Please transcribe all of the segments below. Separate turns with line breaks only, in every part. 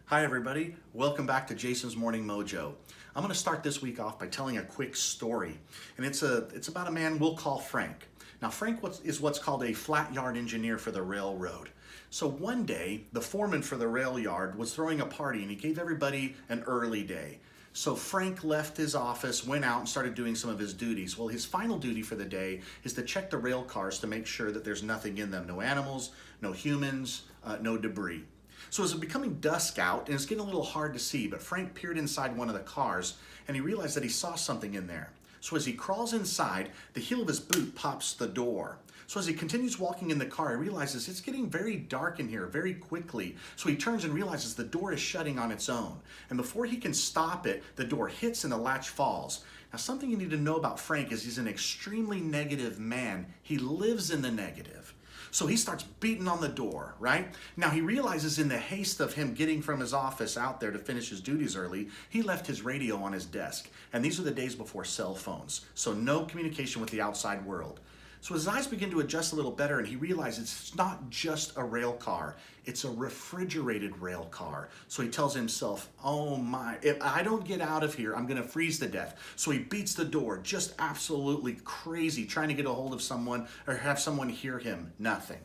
Hi everybody, welcome back to Jason's Morning Mojo. I'm going to start this week off by telling a quick story, and it's about a man we'll call Frank. Now Frank is what's called a flat yard engineer for the railroad. So one day, the foreman for the rail yard was throwing a party and he gave everybody an early day. So Frank left his office, went out and started doing some of his duties. Well, his final duty for the day is to check the rail cars to make sure that there's nothing in them. No animals, no humans, no debris. So it was becoming dusk out and it's getting a little hard to see, but Frank peered inside one of the cars and he realized that he saw something in there. So as he crawls inside, the heel of his boot pops the door. So as he continues walking in the car, he realizes it's getting very dark in here very quickly. So he turns and realizes the door is shutting on its own. And before he can stop it, the door hits and the latch falls. Now something you need to know about Frank is he's an extremely negative man. He lives in the negative. So he starts beating on the door, right? Now he realizes in the haste of him getting from his office out there to finish his duties early, he left his radio on his desk. And these are the days before cell phones, so no communication with the outside world. So his eyes begin to adjust a little better and he realizes it's not just a rail car, it's a refrigerated rail car. So he tells himself, oh my, if I don't get out of here, I'm gonna freeze to death. So he beats the door, just absolutely crazy, trying to get a hold of someone or have someone hear him, nothing.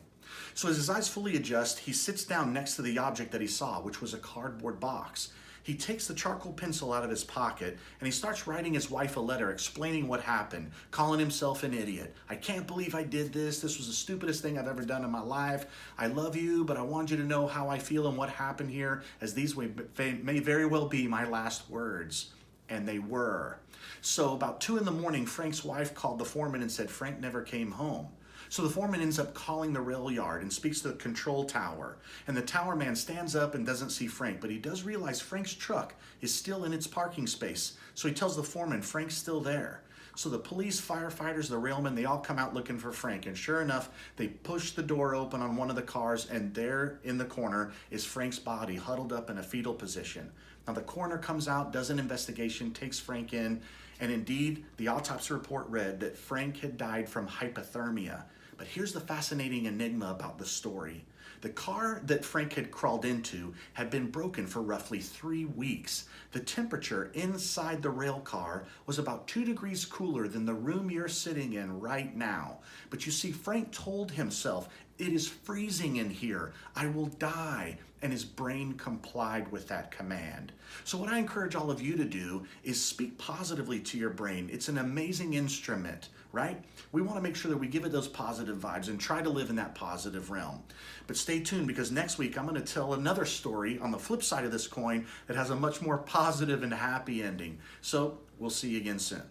So as his eyes fully adjust, he sits down next to the object that he saw, which was a cardboard box. He takes the charcoal pencil out of his pocket and he starts writing his wife a letter explaining what happened, calling himself an idiot. I can't believe I did this. This was the stupidest thing I've ever done in my life. I love you, but I want you to know how I feel and what happened here, as these may very well be my last words. And they were. So about 2 in the morning, Frank's wife called the foreman and said Frank never came home. So the foreman ends up calling the rail yard and speaks to the control tower. And the tower man stands up and doesn't see Frank, but he does realize Frank's truck is still in its parking space. So he tells the foreman Frank's still there. So the police, firefighters, the railmen, they all come out looking for Frank. And sure enough, they push the door open on one of the cars and there in the corner is Frank's body huddled up in a fetal position. Now the coroner comes out, does an investigation, takes Frank in, and indeed the autopsy report read that Frank had died from hypothermia. But here's the fascinating enigma about the story. The car that Frank had crawled into had been broken for roughly 3 weeks. The temperature inside the rail car was about 2 degrees cooler than the room you're sitting in right now. But you see, Frank told himself, it is freezing in here, I will die. And his brain complied with that command. So what I encourage all of you to do is speak positively to your brain. It's an amazing instrument, right? We want to make sure that we give it those positive vibes and try to live in that positive realm. But stay tuned, because next week I'm going to tell another story on the flip side of this coin that has a much more positive and happy ending. So we'll see you again soon.